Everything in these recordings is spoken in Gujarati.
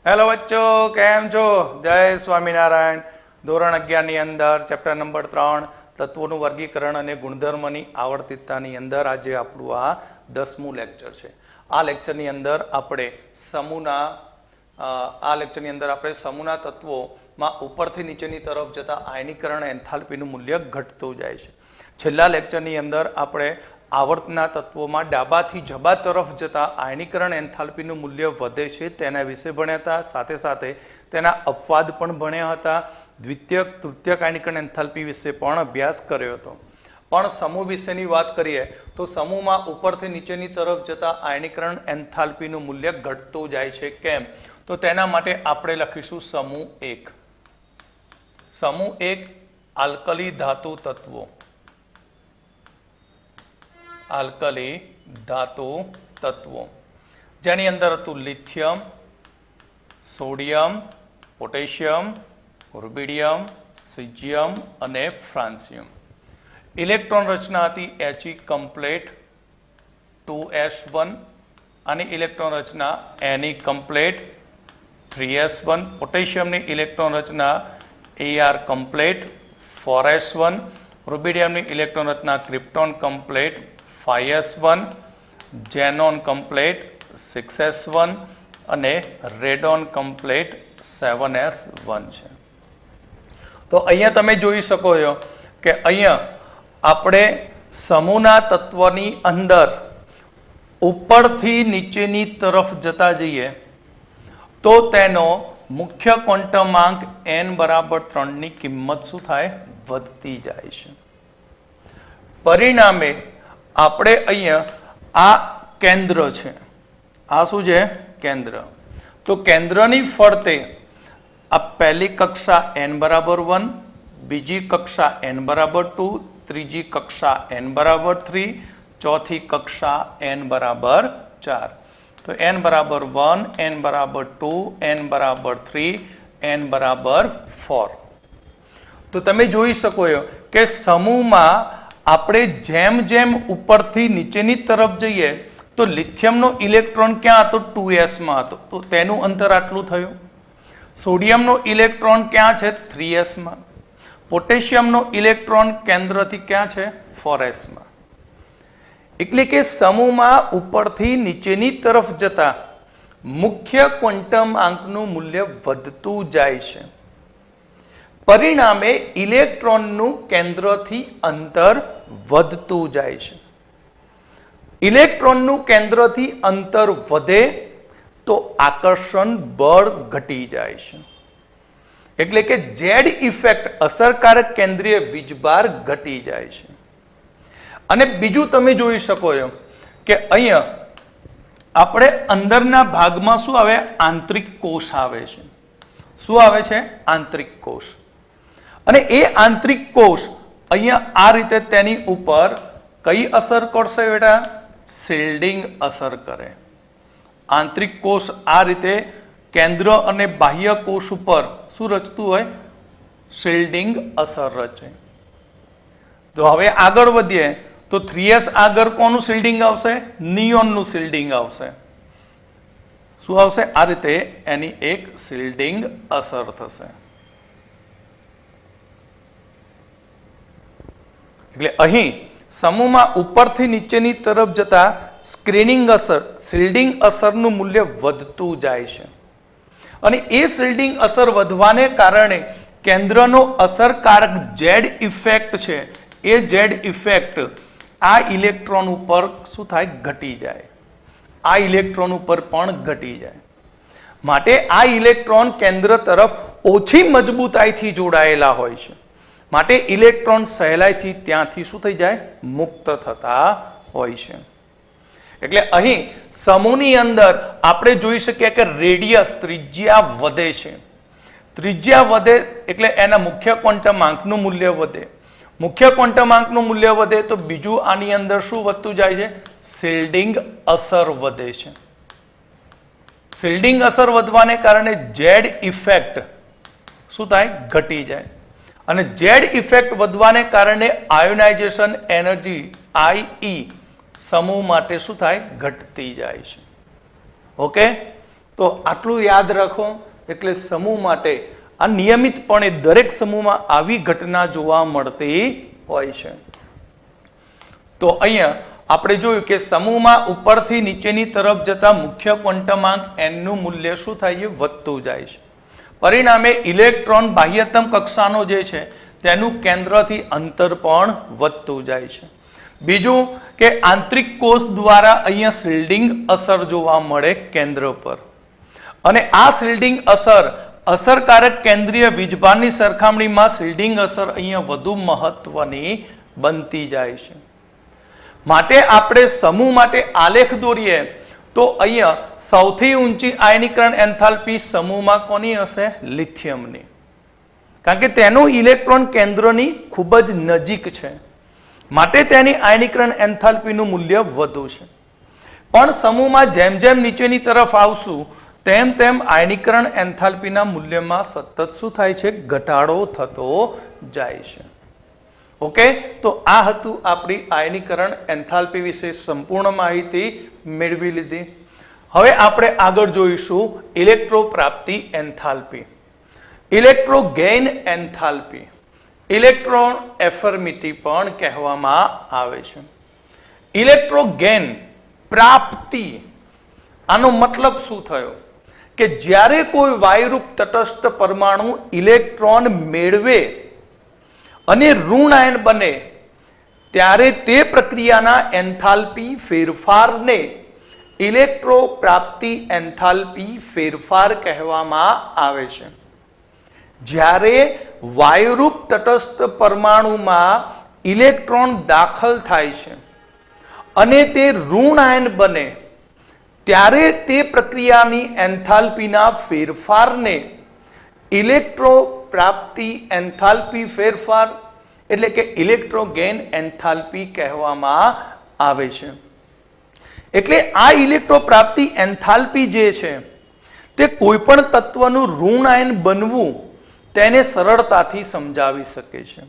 હેલો બચ્ચો, કેમ છો? જય સ્વામિનારાયણ. ધોરણ 11 ની અંદર ચેપ્ટર નંબર 3 તત્વોનું વર્ગીકરણ અને ગુણધર્મની આવર્તિતતાની અંદર આજે આપણું આ 10મું લેક્ચર છે. આ લેક્ચરની અંદર આપણે સમૂહના તત્વોમાં ઉપરથી નીચેની તરફ જતા આયનીકરણ એન્થાલ્પીનું મૂલ્ય ઘટતું જાય છે. છેલ્લા લેક્ચરની અંદર આપણે આવર્તના તત્વોમાં ડાબાથી જબા તરફ જતા આયનીકરણ એન્થાલ્પીનું મૂલ્ય વધે છે તેના વિશે ભણ્યા હતા. સાથે સાથે તેના અપવાદ પણ ભણ્યા હતા. દ્વિતીયક તૃતીયક આયનીકરણ એન્થાલ્પી વિશે પણ અભ્યાસ કર્યો હતો. પણ સમૂહ વિશેની વાત કરીએ તો સમૂહમાં ઉપરથી નીચેની તરફ જતા આયનીકરણ એન્થાલ્પીનું મૂલ્ય ઘટતું જાય છે. કેમ? તો તેના માટે આપણે લખીશું સમૂહ 1. સમૂહ 1 આલ્કલી ધાતુ તત્વો. આલ્કલી ધાતુ તત્વો જેની અંદર હતું lithium, sodium, potassium, rubidium, caesium અને ફ્રાન્સિયમ. ઇલેક્ટ્રોન રચના હતી He કમ્પ્લેટ 2s1. આની ઇલેક્ટ્રોન રચના Ne કમ્પ્લેટ 3s1. પોટેશિયમની ઇલેક્ટ્રોન રચના Ar કમ્પ્લેટ 4s1. રૂબિડિયમની ઇલેક્ટ્રોન રચના krypton complete 5s1, xenon complete 6s1 અને રેડોન કમ્પ્લેટ 7s1 છે. તો અહીંયા તમે જોઈ શકો છો કે અહીંયા આપણે સમૂહના તત્વની અંદર ઉપરથી નીચેની તરફ જતા જઈએ તો તેનો મુખ્ય ક્વોન્ટમાંક n બરાબર 3 ની કિંમત શું થાય? વધતી જાય છે. પરિણામે આપણે અહીંયા આ કેન્દ્ર છે. આ શું છે? કેન્દ્ર. તો કેન્દ્રની ફરતે આ પહેલી કક્ષા n બરાબર 1, બીજી કક્ષા n બરાબર 2, ત્રીજી કક્ષા n બરાબર 3, ચોથી કક્ષા n બરાબર 4. તો n બરાબર 1, n બરાબર 2, n બરાબર 3, n બરાબર 4. તો તમે જોઈ શકો છો કે સમૂહમાં આપણે જેમ જેમ ઉપરથી નીચેની તરફ જઈએ તો લિથિયમનો ઇલેક્ટ્રોન ક્યાં હતો? 2s માં હતો. તો તેનું અંતર આટલું થયું. સોડિયમનો ઇલેક્ટ્રોન ક્યાં છે? 3s માં. પોટેશિયમનો ઇલેક્ટ્રોન કેન્દ્રથી ક્યાં છે? 4s માં. એટલે કે સમૂહમાં ઉપરથી નીચેની તરફ જતા મુખ્ય ક્વોન્ટમ આંકનું મૂલ્ય વધતું જાય છે. પરિણામે ઇલેક્ટ્રોનનું કેન્દ્રથી અંતર વધતું જાય છે. ઇલેક્ટ્રોનનું કેન્દ્રથી અંતર વધે તો આકર્ષણ બળ ઘટી જાય છે. એટલે કે ઝેડ ઇફેક્ટ અસરકારક કેન્દ્રીય વીજભાર ઘટી જાય છે. અને બીજું તમે જોઈ શકો છો કે અહીંયા આપણે અંદરના ભાગમાં શું આવે? આંતરિક કોષ આવે છે. શું આવે છે? આંતરિક કોષ. અને એ આંતરિક કોષ અહીંયા આ રીતે તેની ઉપર કઈ અસર કરશે બેટા? શિલ્ડિંગ અસર કરે. આંતરિક કોષ આ રીતે કેન્દ્ર અને બાહ્ય કોષ ઉપર શું રચતું હોય? શિલ્ડિંગ અસર રચે. તો હવે આગળ વધીએ તો 3s આગળ કોનું શિલ્ડિંગ આવશે? નિયોનનું શિલ્ડિંગ આવશે. શું આવશે? આ રીતે એની એક શિલ્ડિંગ અસર થશે. એટલે અહીં સમૂહમાં ઉપરથી નીચેની તરફ જતા સ્ક્રીનિંગ અસર, શિલ્ડિંગ અસરનું મૂલ્ય વધતું જાય છે. અને એ શિલ્ડિંગ અસર વધવાને કારણે કેન્દ્રનો અસરકારક ઝેડ ઇફેક્ટ છે એ ઝેડ ઇફેક્ટ આ ઇલેક્ટ્રોન ઉપર શું થાય? ઘટી જાય. આ ઇલેક્ટ્રોન ઉપર પણ ઘટી જાય. માટે આ ઇલેક્ટ્રોન કેન્દ્ર તરફ ઓછી મજબૂતાઈથી જોડાયેલા હોય છે. માટે ઇલેક્ટ્રોન સહેલાઈથી ત્યાંથી શું થઈ જાય? મુક્ત થતા હોય છે. એટલે અહીં સમૂહની અંદર આપણે જોઈ શકીએ કે રેડિયસ, ત્રિજ્યા વધે છે. ત્રિજ્યા વધે એટલે એના મુખ્ય ક્વોન્ટમાંકનું મૂલ્ય વધે. મુખ્ય ક્વોન્ટમાંકનું મૂલ્ય વધે તો બીજું આની અંદર શું વધતું જાય છે? શિલ્ડિંગ અસર વધે છે. શિલ્ડિંગ અસર વધવાને કારણે ઝેડ ઇફેક્ટ શું થાય? ઘટી જાય. અને ઝેડ ઇફેક્ટ વધવાને કારણે આયોનાઇઝેશન એનર્જી Ie સમૂહ માટે શું થાય? ઘટતી જાય છે. ઓકે. તો આટલું યાદ રાખો. એટલે સમૂહ માટે આ નિયમિતપણે દરેક સમૂહમાં આવી ઘટના જોવા મળતી હોય છે. તો અહીંયા આપણે જોયું કે સમૂહમાં ઉપરથી નીચેની તરફ જતા મુખ્ય ક્વોન્ટમાંક n નું મૂલ્ય શું થાય છે? વધતું જાય છે. પરિણામે ઇલેક્ટ્રોન બાહ્યતમ કક્ષાનો જે છે તેનું કેન્દ્રથી અંતર પણ વધતું જાય છે. બીજું કે આંતરિક કોષ દ્વારા અહીંયા શિલ્ડિંગ અસર જોવા મળે કેન્દ્ર પર, અને આ શિલ્ડિંગ અસરકારક કેન્દ્રીય વીજભારની સરખામણીમાં શિલ્ડિંગ અસર અહીંયા વધુ મહત્વની બનતી જાય છે. માટે આપણે સમૂહ માટે આલેખ દોરીએ તો અહીંયા સૌથી ઊંચી આયનીકરણ એન્થાલ્પી સમૂહમાં કોની હશે? લિથિયમની, કારણ કે તેનું ઇલેક્ટ્રોન કેન્દ્રની ખૂબ જ નજીક છે, માટે તેની આયનીકરણ એન્થાલ્પીનું મૂલ્ય વધુ છે. પણ સમૂહમાં જેમ જેમ નીચેની તરફ આવશું તેમ તેમ આયનીકરણ એન્થાલ્પીના મૂલ્યમાં સતત શું થાય છે? ઘટાડો થતો જાય છે. ઓકે, તો આ હતું આપણી આયનીકરણ એન્થાલ્પી વિશે સંપૂર્ણ માહિતી મેળવી લીધી. હવે આપણે આગળ જોઈશું ઇલેક્ટ્રો પ્રાપ્તિ enthalpy, electro gain enthalpy, electron affinity પણ કહેવામાં આવે છે. ઇલેક્ટ્રો ગેઇન પ્રાપ્તિ, આનો મતલબ શું થયો? કે જ્યારે કોઈ વાયુરૂપ તટસ્થ પરમાણુ ઇલેક્ટ્રોન મેળવે અને ઋણ આયન બને ત્યારે તે પ્રક્રિયાના એન્થાલ્પી ફેરફારને ઇલેક્ટ્રો પ્રાપ્તિ એન્થાલ્પી ફેરફાર કહેવામાં આવે છે. જ્યારે વાયુરૂપ તટસ્થ પરમાણુમાં ઇલેક્ટ્રોન દાખલ થાય છે અને તે ઋણ આયન બને ત્યારે તે પ્રક્રિયાની એન્થાલ્પીના ફેરફારને ઇલેક્ટ્રો પ્રાપ્તિ એન્થાલ્પી ફેરફાર એટલે કે ઇલેક્ટ્રો ગેઇન એન્થાલ્પી કહેવામાં આવે છે. એટલે આ ઇલેક્ટ્રો પ્રાપ્તિ એન્થાલ્પી જે છે તે કોઈ પણ તત્વનું ઋણ આયન બનવું તેને સરળતાથી સમજાવી શકે છે.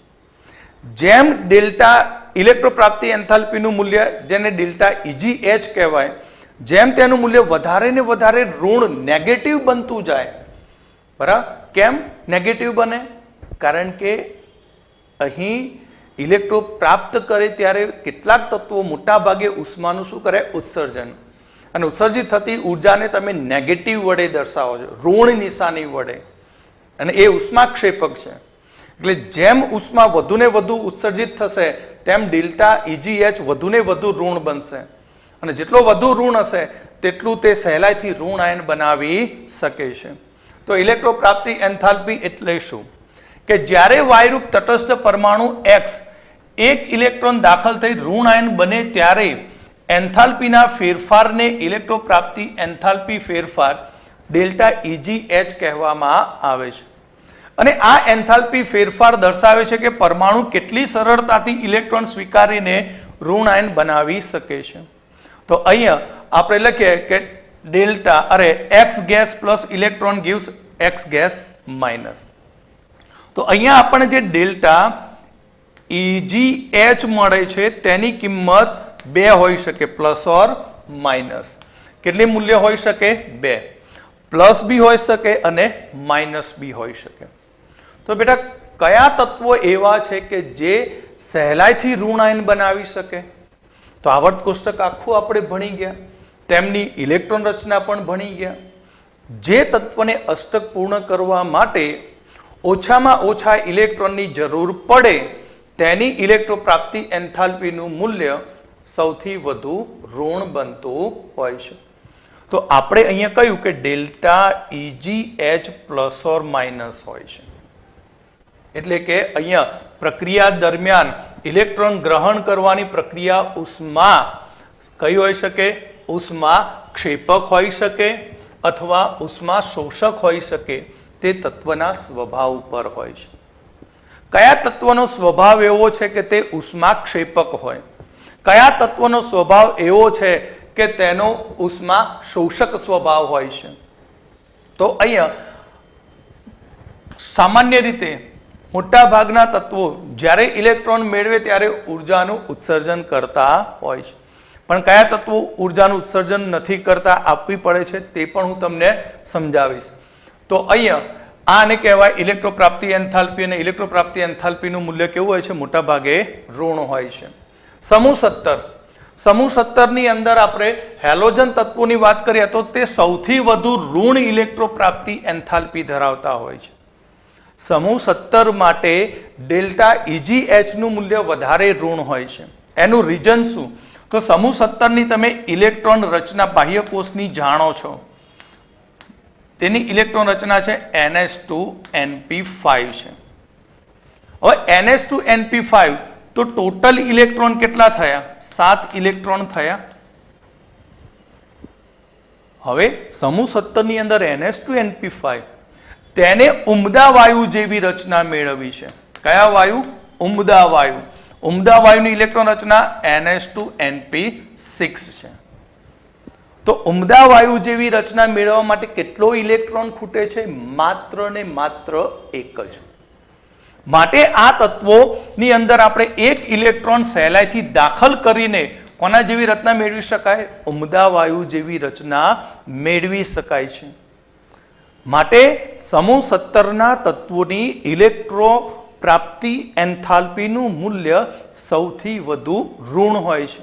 જેમ ડેલ્ટા ઇલેક્ટ્રો પ્રાપ્તિ એન્થાલ્પીનું મૂલ્ય જેને ડેલ્ટા EgH કહેવાય, જેમ તેનું મૂલ્ય વધારે ને વધારે ઋણ નેગેટિવ બનતું જાય, બરાબર? કેમ નેગેટિવ બને? કારણ કે અહીં ઇલેક્ટ્રો પ્રાપ્ત કરે ત્યારે કેટલાક તત્વો મોટા ભાગે ઉષ્માનું શું કરે? ઉત્સર્જન, અને ઉત્સર્જિત થતી ઉર્જાને તમે નેગેટિવ વડે દર્શાવો છો, ઋણ નિશાની વડે, અને એ ઉષ્માક્ષેપક છે. એટલે જેમ ઉષ્મા વધુ ને વધુ ઉત્સર્જિત થશે તેમ ડેલ્ટા EgH વધુ ને વધુ ઋણ બનશે, અને જેટલો વધુ ઋણ હશે તેટલું તે સહેલાઈથી ઋણ આયન બનાવી શકે છે. તો ઇલેક્ટ્રો પ્રાપ્તિ એન્થાલ્પી એટલે શું? કે જ્યારે વાયુરૂપ તટસ્થ પરમાણુ X એક ઇલેક્ટ્રોન દાખલ થઈ ઋણ આયન બને ત્યારે એન્થાલ્પીના ફેરફારને ઇલેક્ટ્રો પ્રાપ્તિ એન્થાલ્પી ફેરફાર ડેલ્ટા EgH કહેવામાં આવે છે. અને આ એન્થાલ્પી ફેરફાર દર્શાવે છે કે પરમાણુ કેટલી સરળતાથી ઇલેક્ટ્રોન સ્વીકારીને ઋણ આયન બનાવી શકે છે. તો અહીંયા આપણે લખીએ કે delta X gas plus electron gives X gas minus. તો અહીંયા આપણને જે ડેલ્ટા EgH મળે છે તેની કિંમત 2 હોઈ શકે, પ્લસ ઓર માઇનસ. કેટલી મૂલ્ય હોઈ શકે? 2. પ્લસ બી હોઈ શકે અને માઇનસ બી હોઈ શકે. તો બેટા કયા તત્વો એવા છે કે જે સહેલાઈથી ઋણ આયન બનાવી શકે? તો આવર્ત કોષ્ટક આખું આપણે ભણી ગયા, તેમની ઇલેક્ટ્રોન રચના પણ ભણી ગયા. જે તત્વને અષ્ટક પૂર્ણ કરવા માટે ઓછામાં ઓછા ઇલેક્ટ્રોનની જરૂર પડે તેની ઇલેક્ટ્રો પ્રાપ્તિ એન્થાલ્પીનું મૂલ્ય સૌથી વધુ ઋણ બનતું હોય છે. તો આપણે અહીંયા કહ્યું કે delta EgH plus or minus હોય છે. એટલે કે અહીંયા પ્રક્રિયા દરમિયાન ઇલેક્ટ્રોન ગ્રહણ કરવાની પ્રક્રિયા ઉષ્મા કઈ હોઈ શકે? ઉષ્મા ક્ષેપક હોઈ શકે અથવા ઉષ્મા શોષક હોઈ શકે. તે તત્વના સ્વભાવ ઉપર હોય છે. કયા તત્વનો સ્વભાવ એવો છે કે તે ઉષ્મા ક્ષેપક હોય? કયા તત્વનો સ્વભાવ એવો છે કે તેનો ઉષ્મા શોષક સ્વભાવ હોય છે? તો અહીંયા સામાન્ય રીતે મોટા ભાગના તત્વો જ્યારે ઇલેક્ટ્રોન મેળવે ત્યારે ઉર્જાનું ઉત્સર્જન કરતા હોય છે, પણ કયા તત્વો ઉર્જાનું ઉત્સર્જન નથી કરતા આપવી પડે છે તે પણ હું તમને સમજાવીશ. તો અહીંયા આને કહેવાય ઇલેક્ટ્રોપ્રાપ્તિ એન્થાલ્પી, અને ઇલેક્ટ્રોપ્રાપ્તિ એન્થાલ્પીનું મૂલ્ય કેવું હોય છે? મોટા ભાગે ઋણ હોય છે. સમૂહ 17, સમૂહ 17 ની અંદર આપણે હેલોજન તત્વોની વાત કરીએ તો તે સૌથી વધુ ઋણ ઇલેક્ટ્રોપ્રાપ્તિ એન્થાલ્પી ધરાવતા હોય છે. સમૂહ 17 માટે ડેલ્ટા EGH નું મૂલ્ય વધારે ઋણ હોય છે. એનું રીઝન શું? તો સમૂહ 17 ની તમે ઇલેક્ટ્રોન રચના બાહ્ય કોષની જાણો છો. તેની ઇલેક્ટ્રોન રચના છે NH2NP5 છે. હવે NH2NP5 તો ટોટલ ઇલેક્ટ્રોન કેટલા થયા? 7 ઇલેક્ટ્રોન થયા. હવે સમૂહ 17 ની અંદર NH2NP5 તેને ઉમદા વાયુ જેવી રચના મેળવી છે. કયા વાયુ? ઉમદા વાયુ. ઉમદા વાયુની ઇલેક્ટ્રોન રચના NH2NP6 છે. તો ઉમદા વાયુ જેવી રચના મેળવવા માટે કેટલો ઇલેક્ટ્રોન ખૂટે છે? માત્ર ને માત્ર એક જ. માટે આ તત્વોની અંદર આપણે એક ઇલેક્ટ્રોન સહેલાઈથી દાખલ કરીને કોના જેવી રચના મેળવી શકાય? ઉમદા વાયુ જેવી રચના મેળવી શકાય છે. માટે સમૂહ 17 ના તત્વોની ઇલેક્ટ્રો પ્રાપ્તિ એન્થાલ્પીનું મૂલ્ય સૌથી વધુ ઋણ હોય છે.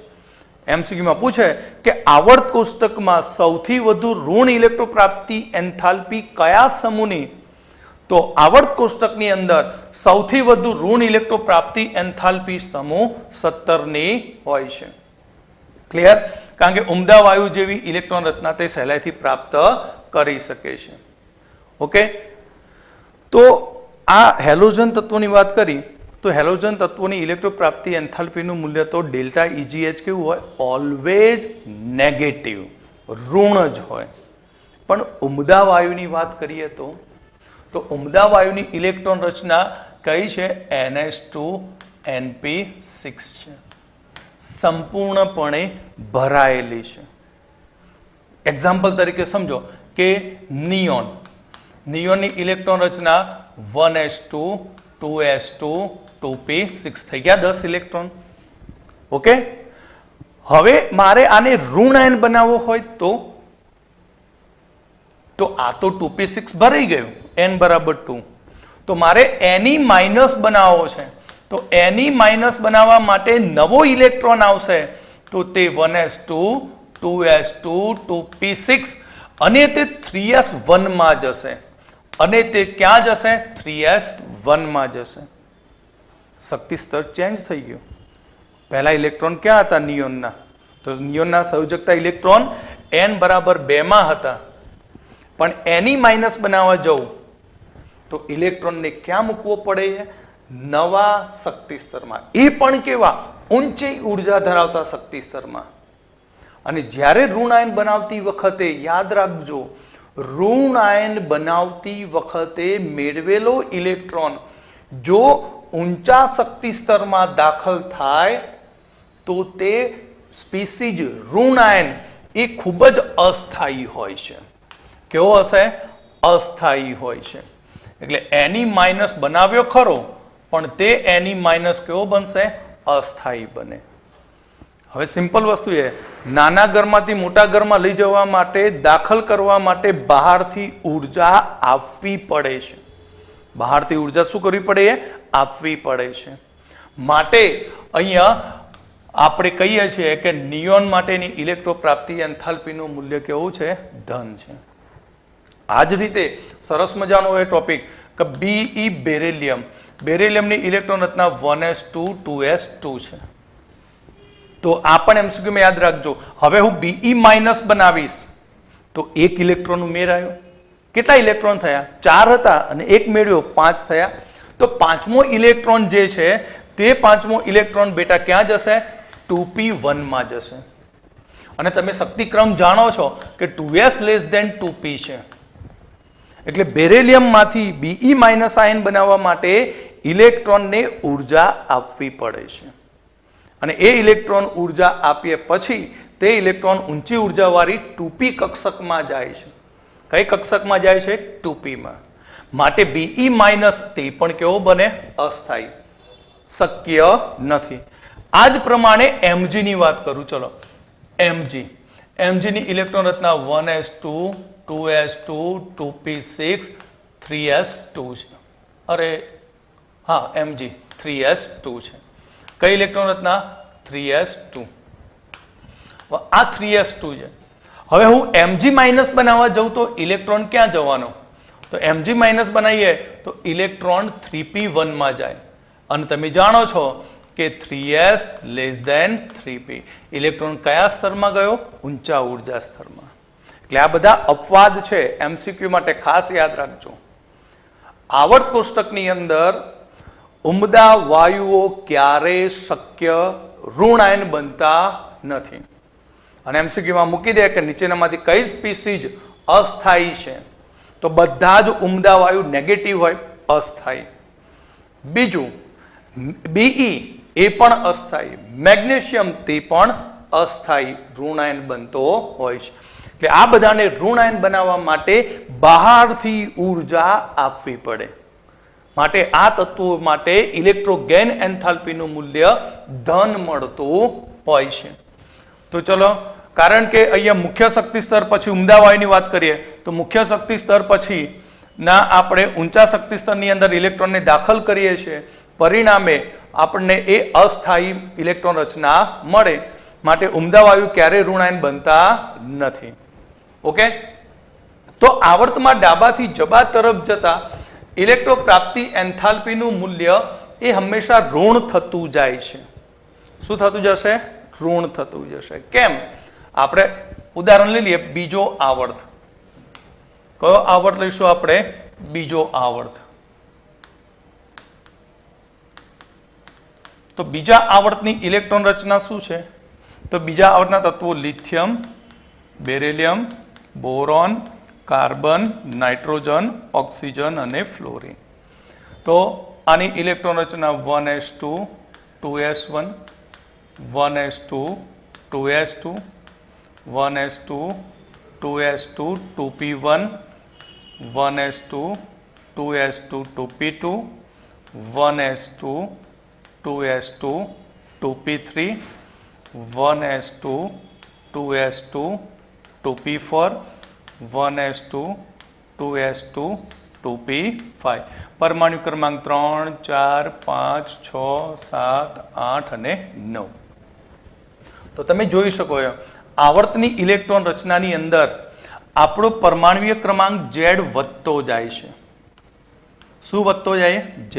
એમસીક્યુમાં પૂછે કે આવર્ત કોષ્ટકમાં સૌથી વધુ ઋણ ઇલેક્ટ્રોપ્રાપ્તિ એન્થાલ્પી કયા સમૂહની? તો આવર્ત કોષ્ટકની અંદર સૌથી વધુ ઋણ ઇલેક્ટ્રોપ્રાપ્તિ એન્થાલ્પી સમૂહ 17 ની હોય છે. ક્લિયર? કારણ કે ઉમદા વાયુ જેવી ઇલેક્ટ્રોન રચના તે સહેલાઈથી પ્રાપ્ત કરી શકે છે. ઓકે, તો આ હેલોજન તત્વોની વાત કરી તો હેલોજન તત્વોની ઇલેક્ટ્રોપ્રાપ્તિ એન્થાલ્પીનું મૂલ્ય તો ડેલ્ટા EGH કેવું હોય? ઓલવેઝ નેગેટિવ, ઋણ જ હોય. પણ ઉમદા વાયુની વાત કરીએ તો ઉમદા વાયુની ઇલેક્ટ્રોન રચના કઈ છે? NH2NP6 છે. સંપૂર્ણપણે ભરાયેલી છે. એક્ઝામ્પલ તરીકે સમજો કે નિયોન, નિયોનની ઇલેક્ટ્રોન રચના 1s2 2s2 2p6 થઈ ગયા 10 ઇલેક્ટ્રોન. ઓકે, હવે મારે આને ઋણ આયન બનાવવો હોય તો આ તો 2p6 ભરાઈ ગયું, n બરાબર 2. તો મારે એની માઇનસ બનાવવો છે. તો એની માઇનસ બનાવવા માટે નવો ઇલેક્ટ્રોન આવશે. તો તે 1s2 2s2 2p6 અને તે 3s1 માં જશે. અને તે ક્યાં જશે? 3s1 માં જશે. શક્તિ સ્તર ચેન્જ થઈ ગયું. પહેલા ઇલેક્ટ્રોન ક્યાં હતા નિયોનના? તો નિયોનના સંયોજકતા ઇલેક્ટ્રોન n બરાબર 2 માં હતા. પણ એની માઇનસ બનાવવા જવું તો ઇલેક્ટ્રોનને ક્યાં મૂકવો પડે? નવા શક્તિ સ્તરમાં. એ પણ કેવા? ઊંચી ઉર્જા ધરાવતા શક્તિ સ્તરમાં. અને જ્યારે ઋણ આયન બનાવતી વખતે યાદ રાખજો, ઋણ આયન બનાવતી વખતે મેળવેલો ઇલેક્ટ્રોન જો ઊંચા શક્તિ સ્તરમાં દાખલ થાય તો તે સ્પીસીઝ ઋણ આયન એ ખૂબ જ અસ્થાયી હોય છે. કેવો હશે? અસ્થાયી હોય છે. એટલે એની માઇનસ બનાવ્યો ખરો, પણ તે એની માઇનસ કેવો બનશે? અસ્થાયી બને. હવે સિમ્પલ વસ્તુ એ, નાના ઘરમાંથી મોટા ઘરમાં લઈ જવા માટે, દાખલ કરવા માટે બહારથી ઉર્જા આપવી પડે છે. બહારથી ઉર્જા શું કરવી પડે? આપવી પડે છે. માટે અહીંયા આપણે કહીએ છીએ કે નિયોન માટેની ઇલેક્ટ્રોપ્રાપ્તિ એન્થાલ્પીનું મૂલ્ય કેવું છે? ધન છે. આ જ રીતે સરસ મજાનો એ ટોપિક કે Be બેરિલિયમ. બેરિલિયમની ઇલેક્ટ્રોન રચના 1s2 2s2 છે. તો આ પણ એમસીક્યુમાં યાદ રાખજો. હવે હું Be માઇનસ બનાવીશ તો એક ઇલેક્ટ્રોન ઉમેરાયો. કેટલા ઇલેક્ટ્રોન થયા? 4 હતા અને એક મેળવ્યો, 5 થયા. તો પાંચમો ઇલેક્ટ્રોન જે છે તે પાંચમો ઇલેક્ટ્રોન બેટા ક્યાં જશે? 2p1 માં જશે. અને તમે શક્તિક્રમ જાણો છો કે 2s લેસ ધેન 2p છે. એટલે બેરિલિયમમાંથી Be માઇનસ આયન બનાવવા માટે ઇલેક્ટ્રોનને ઉર્જા આપવી પડે છે. અને એ ઇલેક્ટ્રોન ઉર્જા આપીએ પછી તે ઇલેક્ટ્રોન ઊંચી ઉર્જાવાળી 2p કક્ષકમાં જાય છે. કઈ કક્ષકમાં જાય છે? 2p માં. માટે Be માઇનસ તે પણ કેવો બને? અસ્થાયી. શક્ય નથી. આ જ પ્રમાણે Mg ની વાત કરું. ચલો, Mg. Mg ની ઇલેક્ટ્રોન રચના 1s2 2s2 2p6 3s2 છે. અરે હા, Mg 3s2 છે. કઈ ઇલેક્ટ્રોન રચના? 3s2. આ 3s2 છે. હવે હું Mg માઇનસ બનાવવા જાઉં તો ઇલેક્ટ્રોન ક્યાં જવાનો? તો Mg માઇનસ બનાવીએ તો ઇલેક્ટ્રોન 3p1 માં જાય અને તમે જાણો છો કે 3s less than 3p. Electron કયા સ્તરમાં ગયો? ઊંચા ઉર્જા સ્તરમાં. એટલે આ બધા અપવાદ છે, MCQ માટે ખાસ યાદ રાખજો. આવર્ત કોષ્ટકની અંદર ઉમદા વાયુઓ ક્યારે શક્ય ઋણ આયન બનતા નથી. અને MCQમાં મૂકી દે કે નીચેનામાંથી કઈ સ્પીસીઝ અસ્થાયી છે, તો બધા જ ઉમદા વાયુ નેગેટિવ હોય, અસ્થાયી. બીજું Be એ પણ અસ્થાયી, મેગ્નેશિયમ તે પણ અસ્થાયી ઋણાયન બનતો હોય છે. એટલે આ બધાને ઋણાયન બનાવવા માટે બહારથી ઉર્જા આપવી પડે. માટે આ તત્વો માટે ઇલેક્ટ્રોગેન એન્થાલ્પીનું મૂલ્ય ધન મળતું હોય છે. તો ચલો, કારણ કે અહીંયા મુખ્ય શક્તિ સ્તર પછી ઉમદા વાયુની વાત કરીએ તો મુખ્ય શક્તિ સ્તર પછી ના આપણે ઊંચા શક્તિ સ્તરની અંદર ઇલેક્ટ્રોનને દાખલ કરીએ છીએ, પરિણામે આપણને એ અસ્થાયી ઇલેક્ટ્રોન રચના મળે. માટે ઉમદા વાયુ ક્યારે ઋણાયન બનતા નથી. ઓકે, તો આવર્તમાં ડાબાથી જબા તરફ જતા ઇલેક્ટ્રો પ્રાપ્તિ એન્થાલ્પીનું મૂલ્ય એ હંમેશા ઋણ થતું જાય છે. શું થતું જશે? ઋણ થતું જશે. કેમ? આપણે ઉદાહરણ લઈ લઈએ. બીજો આવર્ત. કયો આવર્ત લઈશું આપણે? બીજો આવર્ત. તો બીજા આવર્તની ઇલેક્ટ્રોન રચના શું છે? તો બીજા આવર્તના તત્વો lithium, beryllium, boron, carbon, nitrogen, oxygen અને ફ્લોરિન. તો આની ઇલેક્ટ્રોન રચના 1s2 2s1 1s2 2s2 1s2 2s2 2p1 1s2 2s2 2p2 1s2 2s2 2p3 1s2 2s2 2p4 1s2 2s2 2p5. પરમાણુ ક્રમાંક 3 4 5 6 7 8 અને 9. તો તમે જોઈ શકો છો આવર્તની ઇલેક્ટ્રોન રચનાની અંદર આપણો પરમાણુય ક્રમાંક Z વધતો જાય છે. શું વધતો જાય? Z.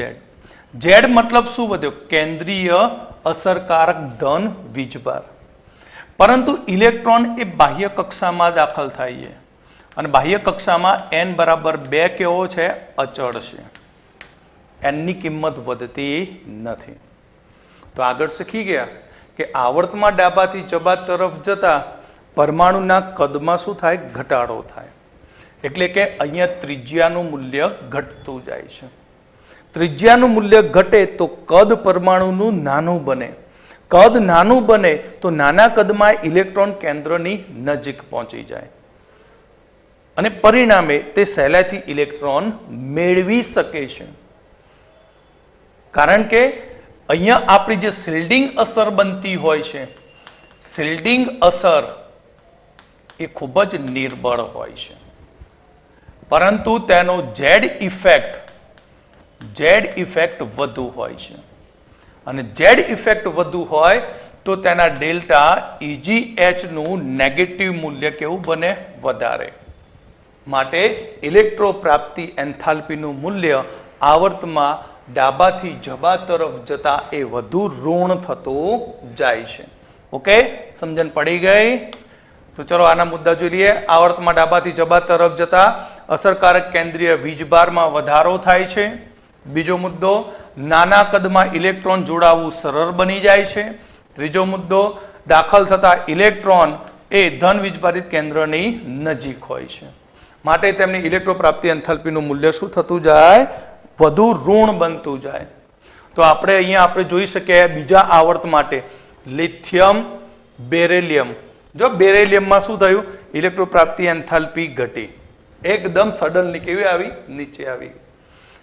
Z મતલબ શું વધ્યો? કેન્દ્રીય અસરકારક ધન વીજભાર. પરંતુ ઇલેક્ટ્રોન એ બાહ્ય કક્ષામાં દાખલ થાય છે અને બાહ્ય કક્ષામાં n બરાબર 2 કેવો છે? અચળ છે. n ની કિંમત વધતી નથી. તો આગળ શીખી ગયા કે આવર્તમાં ડાબાથી જબા તરફ જતા પરમાણુના કદમાં શું થાય? ઘટાડો થાય. એટલે કે અહીંયા ત્રિજ્યાનું મૂલ્ય ઘટતું જાય છે. ત્રિજ્યાનું મૂલ્ય ઘટે તો કદ પરમાણુનું નાનું બને. કદ નાનું બને તો નાના કદમાં ઇલેક્ટ્રોન કેન્દ્રની નજીક પહોંચી જાય અને પરિણામે તે સહેલાઈથી ઇલેક્ટ્રોન મેળવી શકે છે. કારણ કે અહીંયા આપણી જે શિલ્ડિંગ અસર બનતી હોય છે, શિલ્ડિંગ અસર એ ખૂબ જ નિર્બળ હોય છે, પરંતુ તેનો Z ઇફેક્ટ વધુ હોય છે. અને Z ઇફેક્ટ વધુ હોય તો તેના ડેલ્ટા EGH નું નેગેટિવ મૂલ્ય કેવું બને? વધારે. માટે ઇલેક્ટ્રો પ્રાપ્તિ એન્થાલ્પીનું મૂલ્ય આવર્તમાં ડાબાથી જબા તરફ જતા એ વધુ ઋણ થતું જાય છે. ઓકે, સમજણ પડી ગઈ? તો ચલો આના મુદ્દા જોઈ લઈએ. આવર્તમાં ડાબાથી જબા તરફ જતા અસરકારક કેન્દ્રીય વીજભારમાં વધારો થાય છે. બીજો મુદ્દો, નાના કદમાં ઇલેક્ટ્રોન જોડાવું સરળ બની જાય છે. ત્રીજો મુદ્દો, દાખલ થતા ઇલેક્ટ્રોન એ ધન વીજભારિત કેન્દ્રની નજીક હોય છે. માટે તેમની ઇલેક્ટ્રો પ્રાપ્તિ એન્થાલ્પીનું મૂલ્ય શું થતું જાય? વધુ ઋણ બનતું જાય. તો આપણે જોઈ શકીએ બીજા આવર્ત માટે લિથિયમ, બેરિલિયમ. જો બેરિલિયમમાં શું થયું? ઇલેક્ટ્રો પ્રાપ્તિ એન્થાલ્પી ઘટી. એકદમ સડનલી કેવી આવી? નીચે આવી.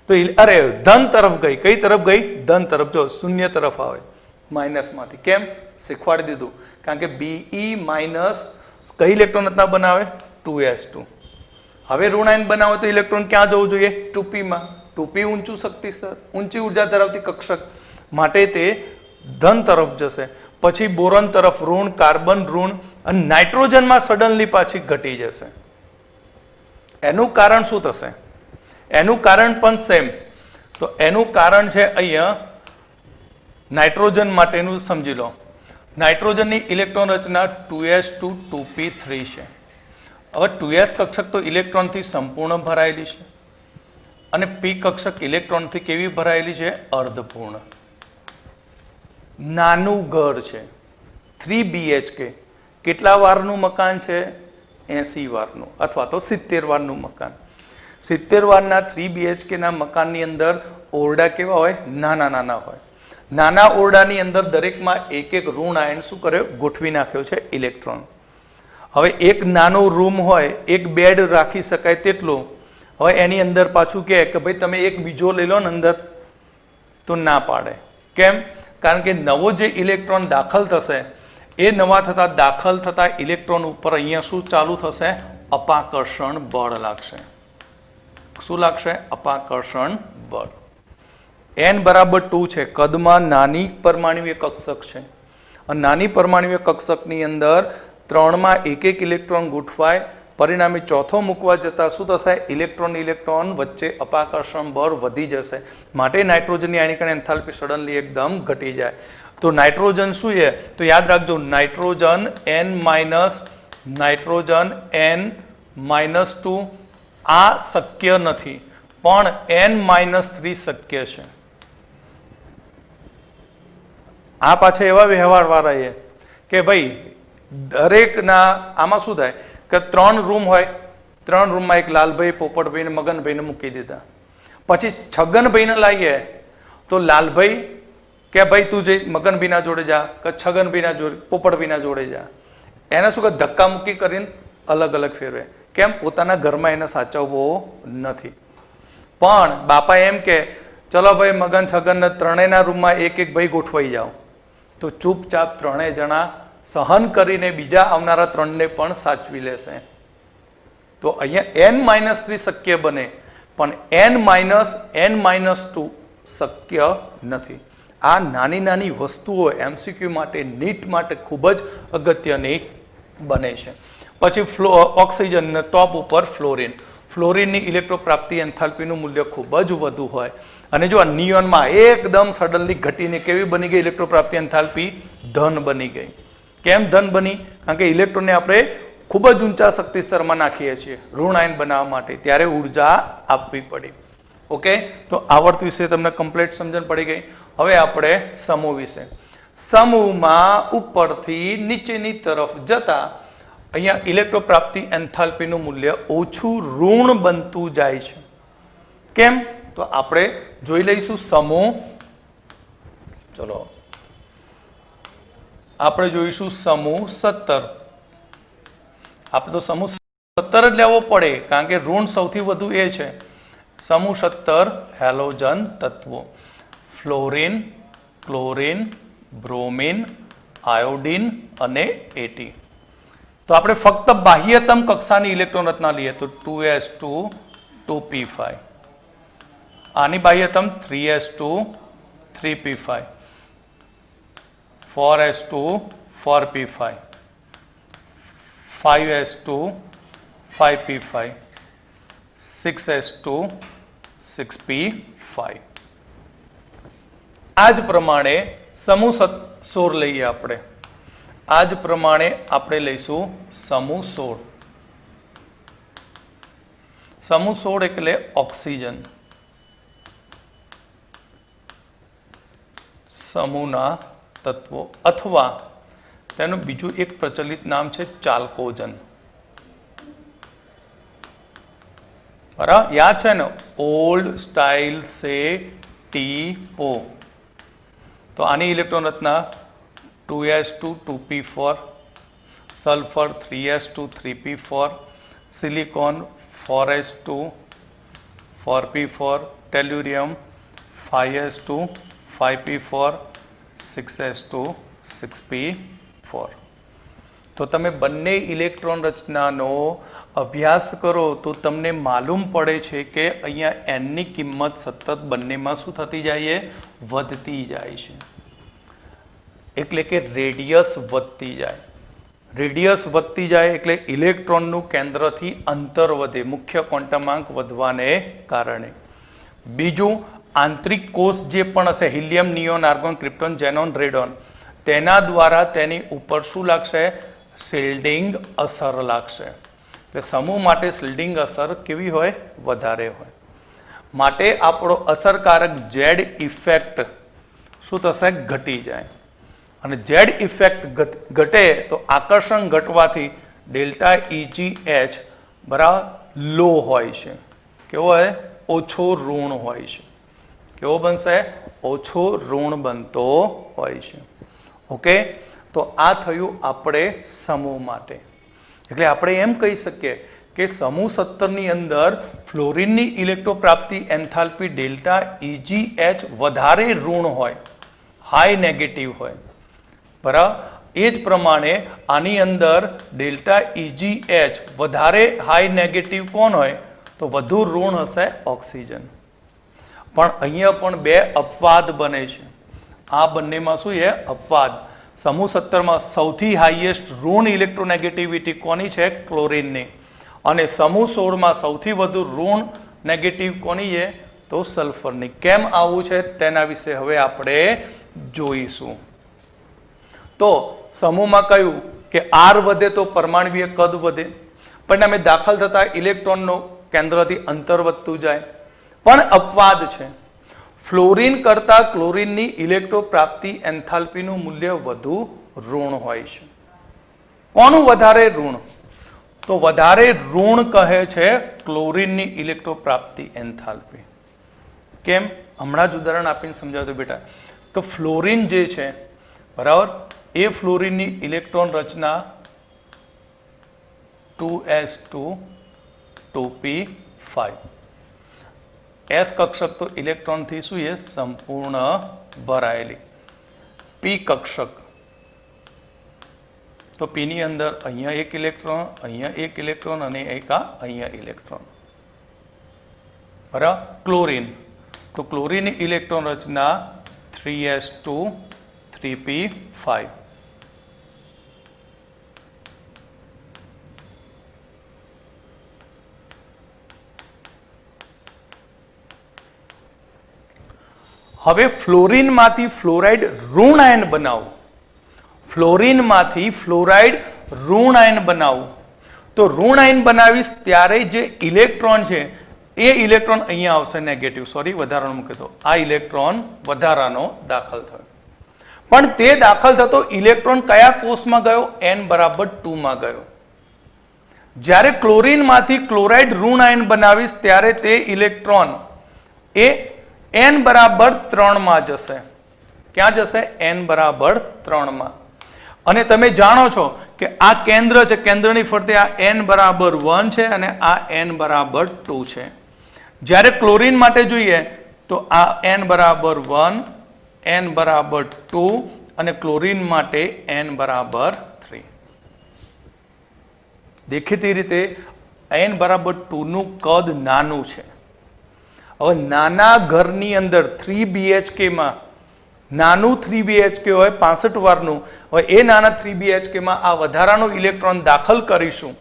તો અરે ધન તરફ ગઈ. કઈ તરફ ગઈ? ધન તરફ. જો શૂન્ય તરફ આવે માઇનસમાંથી. કેમ? શીખવાડી દીધું. કારણ કે Be માઇનસ કઈ ઇલેક્ટ્રોન રચના બનાવે? 2s2. હવે ઋણ આયન બનાવો તો ઇલેક્ટ્રોન ક્યાં જવું જોઈએ? 2p માં. 2p ઊંચું શક્તિ સ્તર, ઊંચી ઉર્જા ધરાવતી કક્ષક, માટે તે ધન તરફ જશે. પછી બોરોન તરફ ઋણ, કાર્બન ઋણ, અને નાઇટ્રોજનમાં સડનલી પાછી ઘટી જશે. એનું કારણ શું થશે? એનું કારણ પણ સેમ. તો એનું કારણ છે અહીંયા નાઇટ્રોજન માટેનું સમજી લો. નાઇટ્રોજનની ઇલેક્ટ્રોન રચના 2s2 2p3 છે. હવે 2s કક્ષક તો ઇલેક્ટ્રોનથી સંપૂર્ણ ભરાયેલી છે અને p કક્ષક ઇલેક્ટ્રોનથી કેવી ભરાયેલી છે? અર્ધપૂર્ણ. નાનું ઘર છે 3 BHK. કેટલા વારનું મકાન છે? 80 વારનું અથવા તો 70 વારનું મકાન. 70 વારના 3 BHK ના મકાનની અંદર ઓરડા કેવા હોય? નાના નાના હોય. નાના ઓરડાની અંદર દરેકમાં એક એક ઋણ આયન શું કર્યો? ગોઠવી નાખ્યો છે ઇલેક્ટ્રોન. હવે એક નાનો રૂમ હોય, એક બેડ રાખી શકાય તેટલો. હવે એની અંદર પાછું કહે કે ભાઈ તમે એક બીજો લઈ લો ને અંદર, તો ના પાડે. કેમ? કારણ કે નવો જે ઇલેક્ટ્રોન દાખલ થશે એ નવા થતા દાખલ થતા ઇલેક્ટ્રોન ઉપર અહીંયા શું ચાલુ થશે? અપાકર્ષણ બળ લાગશે. શું લાગશે? અપાકર્ષણ બળ. n બરાબર 2 છે. કદમાં નાની પરમાણુય કક્ષક છે. અને નાની પરમાણુય કક્ષકની અંદર 3 માં એક એક ઇલેક્ટ્રોન ગોઠવાય, પરિણામે ચોથો મૂકવા જતા શું થશે? ઇલેક્ટ્રોન વચ્ચે અપાકર્ષણ બળ વધી જશે. માટે નાઇટ્રોજનની આયનીકરણ એન્થાલ્પી સડનલી એકદમ ઘટી જાય. તો નાઇટ્રોજન શું છે? તો યાદ રાખજો, નાઇટ્રોજન n-2 આ શક્ય નથી, પણ n-3 શક્ય છે. આ પાછા એવા વ્યવહાર વાળા છે કે ભાઈ દરેકના આમાં શું થાય કે 3 રૂમ હોય, 3 રૂમમાં એક લાલભાઈ, પોપટભાઈ ને મગનભાઈને મૂકી દીધા. પછી છગનભાઈને લાવીએ તો લાલભાઈ કે ભાઈ તું જે મગનભાઈના જોડે જા, કે છગનભાઈના જોડે, પોપટભાઈના જોડે જા. એને શું કે ધક્કા મૂકી કરીને અલગ અલગ ફેરવે. કેમ? પોતાના ઘરમાં એને સાચવવો નથી. પણ બાપા એમ કે ચલો ભાઈ મગન છગન ત્રણેયના રૂમમાં એક એક ભાઈ ગોઠવાઈ જાઓ. તો ચૂપચાપ 3 જણા સહન કરીને બીજા આવનારા 3ને પણ સાચવી લેશે. તો અહીંયા n-3 શક્ય બને, પણ n-2 શક્ય નથી. આ નાની નાની વસ્તુઓ MCQ માટે, નીટ માટે ખૂબ જ અગત્યની બને છે. પછી ઓક્સિજન ટોપ ઉપર ફ્લોરિન. ફ્લોરિનની ઇલેક્ટ્રોપ્રાપ્તિ એન્થાલ્પીનું મૂલ્ય ખૂબ જ વધુ હોય. અને જો આ નિયોનમાં એકદમ સડનલી ઘટીને કેવી બની ગઈ ઇલેક્ટ્રોપ્રાપ્તિ એન્થાલ્પી? ધન બની ગઈ. કેમ ધન બની? કારણ કે ઇલેક્ટ્રોનને આપણે ખૂબ જ ઊંચા શક્તિ સ્તરમાં નાખીએ છીએ ઋણ આયન બનાવવા માટે, ત્યારે ઉર્જા આપવી પડી. ઓકે, તો આવર્ત વિશે તમને કમ્પ્લીટ સમજણ પડી ગઈ. હવે આપણે સમૂહ વિશે. સમૂહમાં ઉપરથી નીચેની તરફ જતા અહીંયા ઇલેક્ટ્રોપ્રાપ્તિ એન્થાલ્પીનું મૂલ્ય ઓછું ઋણ બનતું જાય છે. કેમ? તો આપણે જોઈ લઈશું સમૂહ. ચલો આપણે જોઈશું સમૂહ 17. આપણે તો સમૂહ 17 જ લેવો પડે કારણ કે ઋણ સૌથી વધુ એ છે. સમૂહ 17 હેલોજન તત્વો: ફ્લોરિન, ક્લોરિન, બ્રોમિન, આયોડિન અને એટી. તો આપણે ફક્ત બાહ્યતમ કક્ષાની ઇલેક્ટ્રોન રચના લઈએ તો 2s2 2p5, આની બાહ્યતમ 3s2 3p5, 4s2 4p5, 5s2 5p5, 6s2 6p5. આ જ પ્રમાણે સમૂહ 16 લઈએ આપણે. આ જ પ્રમાણે આપણે લઈશું સમૂહ 16. સમૂહ 16 એટલે ઓક્સિજન. સમૂહના તત્વો અથવા તેનું બીજું એક પ્રચલિત નામ છે ચાલ્કોજન. બરાબર, યાદ છે ને? ઓલ્ડ સ્ટાઇલ સે ટીપો. તો આની ઇલેક્ટ્રોન રચના 2s2 2p4, sulphur 3s2 3p4, silicon 4s2 4p4, ટેલ્યુરિયમ 5s2 5p4, 6s2 6p4. તો તમે બંને ઇલેક્ટ્રોન રચનાનો અભ્યાસ કરો તો તમને માલુમ પડે છે કે અહીંયા એનની કિંમત સતત બંનેમાં શું થતી જાય છે? વધતી જાય છે. એટલે કે રેડિયસ વધતી જાય. રેડિયસ વધતી જાય એટલે ઇલેક્ટ્રોનનું કેન્દ્રથી અંતર વધે, મુખ્ય ક્વોન્ટમાંક વધવાને કારણે. બીજું, આંતરિક કોષ જે પણ હશે, helium, neon, argon, krypton, xenon, radon, તેના દ્વારા તેની ઉપર શું લાગશે? શિલ્ડિંગ અસર લાગશે. એટલે સમૂહ માટે શિલ્ડિંગ અસર કેવી હોય? વધારે હોય. માટે આપણો અસરકારક ઝેડ ઇફેક્ટ શું થશે? ઘટી જાય. અને ઝેડ ઇફેક્ટ ઘટે તો આકર્ષણ ઘટવાથી ડેલ્ટા EGH બરાબર લો હોય છે. કેવો હોય? ઓછો ઋણ હોય છે. કેવો બનશે? ઓછો ઋણ બનતો હોય છે. ઓકે, તો આ થયું આપણે સમૂહ માટે. એટલે આપણે એમ કહી શકીએ કે સમૂહ 17 ની અંદર ફ્લોરિનની ઇલેક્ટ્રોપ્રાપ્તિ એન્થાલ્પી ડેલ્ટા EGH વધારે ઋણ હોય, હાઈ નેગેટિવ હોય. બરાબર, એ જ પ્રમાણે આની અંદર ડેલ્ટા EGH વધારે હાઈ નેગેટિવ કોણ હોય? તો વધુ ઋણ હશે ઓક્સિજન. પણ અહીંયા પણ બે અપવાદ બને છે. આ બંનેમાં શું છે? અપવાદ. સમૂહ 17માં સૌથી હાઈએસ્ટ ઋણ ઇલેક્ટ્રોનેગેટિવિટી કોની છે? ક્લોરિનની. અને સમૂહ 16માં સૌથી વધુ ઋણ નેગેટિવ કોની છે? તો સલ્ફરની. કેમ આવું છે તેના વિશે હવે આપણે જોઈશું. તો સમૂહમાં કહ્યું કે R વધે તો પરમાણવીય કદ વધે, પરિણામે દાખલ થતા ઇલેક્ટ્રોનનો કેન્દ્રથી અંતર વધતું જાય. પણ અપવાદ છે. ફ્લોરિન કરતા ક્લોરિનની ઇલેક્ટ્રોપ્રાપ્તિ એન્થાલ્પીનું મૂલ્ય વધુ ઋણ હોય છે. કોનું વધારે ઋણ? તો વધારે ઋણ કહે છે ક્લોરિનની ઇલેક્ટ્રોપ્રાપ્તિ એન્થાલ્પી. કેમ? હમણાં જ ઉદાહરણ આપીને સમજાવતો બેટા. તો ફ્લોરિન જે છે બરાબર, એ ફ્લોરિનની ઇલેક્ટ્રોન રચના 2s2 2p5. S કક્ષક તો ઇલેક્ટ્રોનથી શું છે? સંપૂર્ણ ભરાયેલી. P કક્ષક તો P ની અંદર અહીંયા એક ઇલેક્ટ્રોન, અહીંયા એક ઇલેક્ટ્રોન અને એક અહીંયા ઇલેક્ટ્રોન. બરાબર. ક્લોરિન તો ક્લોરિનની ઇલેક્ટ્રોન રચના 3s2 3p5. હવે ફ્લોરિનમાંથી ફ્લોરાઇડ ઋણ આયન બનાવવું. ફ્લોરિનમાંથી ફ્લોરાઇડ ઋણ આયન બનાવવું. તો ઋણ આયન બનાવીશ ત્યારે જે ઇલેક્ટ્રોન છે એ ઇલેક્ટ્રોન અહીંયા આવશે નેગેટિવ. સોરી, વધારાનો મૂક્યો તો આ ઇલેક્ટ્રોન વધારાનો દાખલ થયો. પણ તે દાખલ થતો ઇલેક્ટ્રોન કયા કોષમાં ગયો? n=2 માં ગયો. જ્યારે ક્લોરિનમાંથી ક્લોરાઇડ ઋણ આયન બનાવીશ ત્યારે તે ઇલેક્ટ્રોન એ n=3 માં જશે. ક્યાં જશે? n=3 માં. અને તમે જાણો છો કે આ કેન્દ્ર છે, કેન્દ્રની ફરતે આ n=1 છે અને આ n=2 છે. જ્યારે ક્લોરિન માટે જોઈએ તો આ n=1, n=2 અને ક્લોરિન માટે n=3. દેખીતી રીતે n=2 નું કદ નાનું છે. હવે નાના ઘરની અંદર 3 BHK માં નાનું 3 BHK હોય 65 વારનું. હવે એ નાના 3 BHK માં આ વધારાનો ઇલેક્ટ્રોન દાખલ કરીશું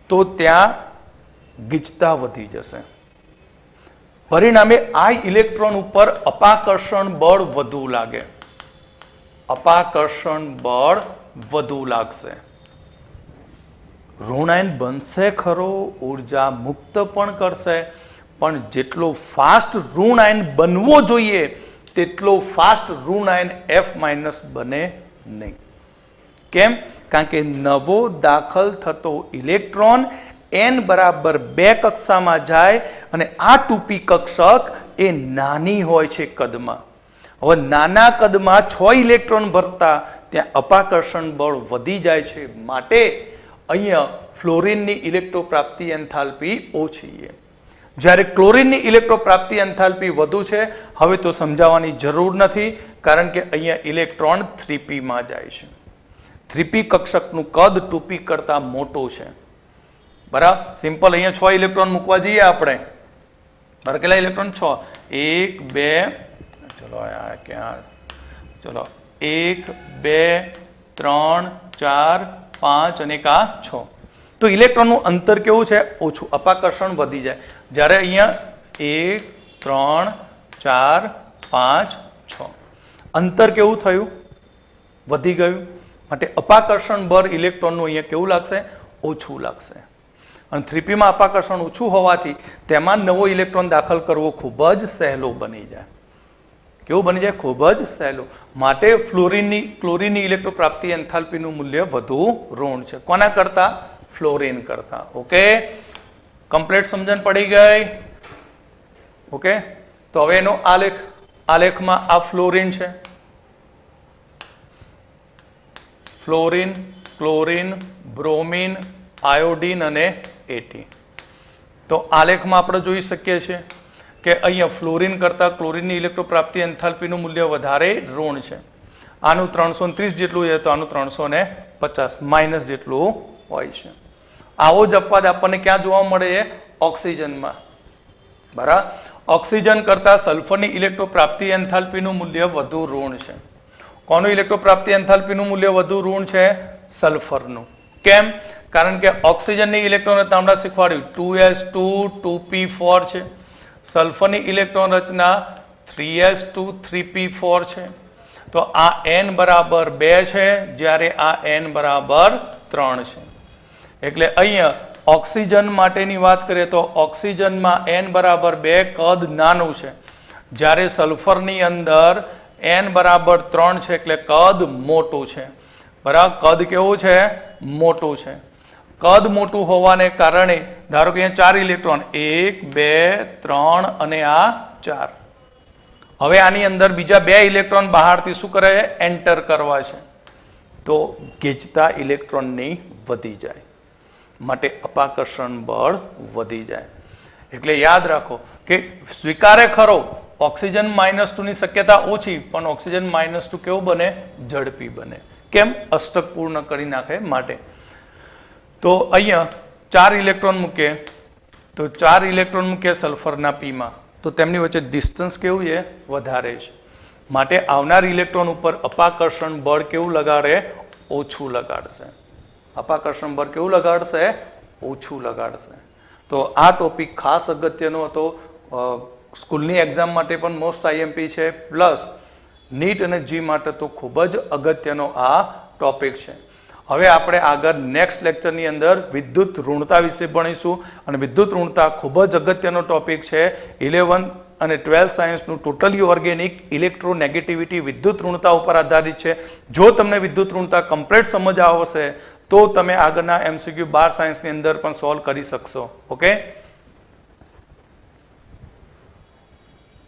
તો ત્યાં ગીચતા વધી જશે. પરિણામે આ ઇલેક્ટ્રોન ઉપર અપાકર્ષણ બળ વધુ લાગે. અપાકર્ષણ બળ વધુ લાગશે. ઋણ આયન બનશે ખરો, ઉર્જા મુક્ત પણ કરશે, પણ જેટલો ફાસ્ટ ઋણ આયન બનવો જોઈએ તેટલો ફાસ્ટ ઋણ આયન F- બને નહીં. કેમ? કારણ કે નવો દાખલ થતો ઇલેક્ટ્રોન n=2 કક્ષામાં જાય અને આ 2p કક્ષક એ નાની હોય છે કદમાં. હવે નાના કદમાં 6 ઇલેક્ટ્રોન ભરતા ત્યાં અપાકર્ષણ બળ વધી જાય છે. માટે અહીંયા ફ્લોરિનની ઇલેક્ટ્રોપ્રાપ્તિ એન્થાલ્પી ઓછી છે. જ્યારે ક્લોરિનની ઇલેક્ટ્રોપ્રાપ્તિ એન્થાલ્પી વધુ છે. હવે તો સમજાવવાની જરૂર નથી કારણ કે અહીંયા ઇલેક્ટ્રોન 3p માં જાય છે. 3p કક્ષકનું કદ 2p કરતા મોટું છે. બરાબર, સિમ્પલ. અહીંયા 6 ઇલેક્ટ્રોન મૂકવા જઈએ આપણે. બરાબર, કેટલા ઇલેક્ટ્રોન? 6. 1 2, ચલો આ ક્યાં, ચલો 1 2 3 4 5 અને 6. તો ઇલેક્ટ્રોનનું અંતર કેવું છે? ઓછું. અપાકર્ષણ વધી જાય. જ્યારે અહીંયા 1 3 4 5 6 અંતર કેવું થયું? વધી ગયું. માટે અપાકર્ષણ બળ ઇલેક્ટ્રોનનું અહીંયા કેવું લાગશે? ઓછું લાગશે. અને 3p માં અપાકર્ષણ ઓછું હોવાથી તેમાં નવો ઇલેક્ટ્રોન દાખલ કરવો ખૂબ જ સહેલો બની જાય. કેવું બની જાય? ખૂબ જ સહેલું. માટે ક્લોરીનની ઇલેક્ટ્રોન પ્રાપ્તિ એન્થાલ્પીનું મૂલ્ય વધુ ઋણ છે. કોના કરતા? ફ્લોરીન કરતા. ઓકે, કમ્પ્લીટ સમજણ પડી ગઈ? ઓકે, તો હવે એનો આલેખમાં આ ફ્લોરીન છે. ફ્લોરીન, ક્લોરીન, બ્રોમીન, આયોડીન અને એટી. તો આલેખમાં આપણે જોઈ શકીએ છીએ કે અહીંયા ફ્લોરીન કરતાં ક્લોરીનની ઇલેક્ટ્રોન પ્રાપ્તિ એન્થાલ્પીનું મૂલ્ય વધારે ઋણ છે. આનું 330 જેટલું છે તો આનું 350 માઇનસ જેટલું હોય છે. આવો જ અપવાદ આપણને ક્યાં જોવા મળે છે? ઓક્સિજનમાં. બરાબર, ઓક્સિજન કરતાં સલ્ફરની ઇલેક્ટ્રોન પ્રાપ્તિ એન્થાલ્પીનું મૂલ્ય વધુ ઋણ છે. કોનું ઇલેક્ટ્રોન પ્રાપ્તિ એન્થાલ્પીનું મૂલ્ય વધુ ઋણ છે? સલ્ફરનું. કેમ? કારણ કે ઓક્સિજનની ઇલેક્ટ્રોન રચના હમણાં શીખવાડ્યું 2s2 2p4 છે. સલ્ફરની ઇલેક્ટ્રોન રચના 3s2 3p4 છે. તો આ n બરાબર 2 છે, જ્યારે આ n બરાબર 3 છે. એટલે અહીંયા ઓક્સિજન માટેની વાત કરીએ તો ઓક્સિજનમાં n બરાબર 2 કદ નાનું છે, જ્યારે સલ્ફરની અંદર n બરાબર 3 છે એટલે કદ મોટું છે. બરાબર, કદ કેવું છે? મોટું છે. કદ મોટું હોવાને કારણે ધારો કે અહીંયા 4 ઇલેક્ટ્રોન 1 2 3 અને આ 4. હવે આની અંદર બીજા 2 ઇલેક્ટ્રોન બહારથી શું કરે છે? એન્ટર કરવા છે. તો ગીચતા ઇલેક્ટ્રોનની વધી જાય. માટે અપાકર્ષણ બળ વધી જાય. એટલે યાદ રાખો કે સ્વીકારે ખરો ઓક્સિજન -2 ની શક્યતા ઓછી, પણ ઓક્સિજન -2 કેવું બને? ઝડપી બને. કેમ? અષ્ટક પૂર્ણ કરી નાખે માટે. તો અહીંયા 4 ઇલેક્ટ્રોન મૂકીએ તો 4 ઇલેક્ટ્રોન મૂકીએ સલ્ફરના પીમાં, તો તેમની વચ્ચે ડિસ્ટન્સ કેવું છે? વધારે છે. માટે આવનાર ઇલેક્ટ્રોન ઉપર અપાકર્ષણ બળ કેવું લગાડે? ઓછું લગાડશે. અપાકર્ષણ બળ કેવું લગાડશે? ઓછું લગાડશે. તો આ ટોપિક ખાસ અગત્યનો હતો. સ્કૂલની એક્ઝામ માટે પણ મોસ્ટ આઈએમપી છે, પ્લસ નીટ અને જી માટે તો ખૂબ જ અગત્યનો આ ટોપિક છે. હવે આપણે આગળ નેક્સ્ટ લેક્ચરની અંદર વિદ્યુત ઋણતા વિશે ભણીશું. અને વિદ્યુત ઋણતા ખૂબ જ અગત્યનો ટોપિક છે. 11 અને 12 સાયન્સનું ટોટલી ઓર્ગેનિક ઇલેક્ટ્રોનેગેટિવિટી વિદ્યુત ઋણતા ઉપર આધારિત છે. જો તમને વિદ્યુત ઋણતા કમ્પ્લીટ સમજ આવશે તો તમે આગળના MCQ 12 સાયન્સની અંદર પણ સોલ્વ કરી શકશો. ઓકે.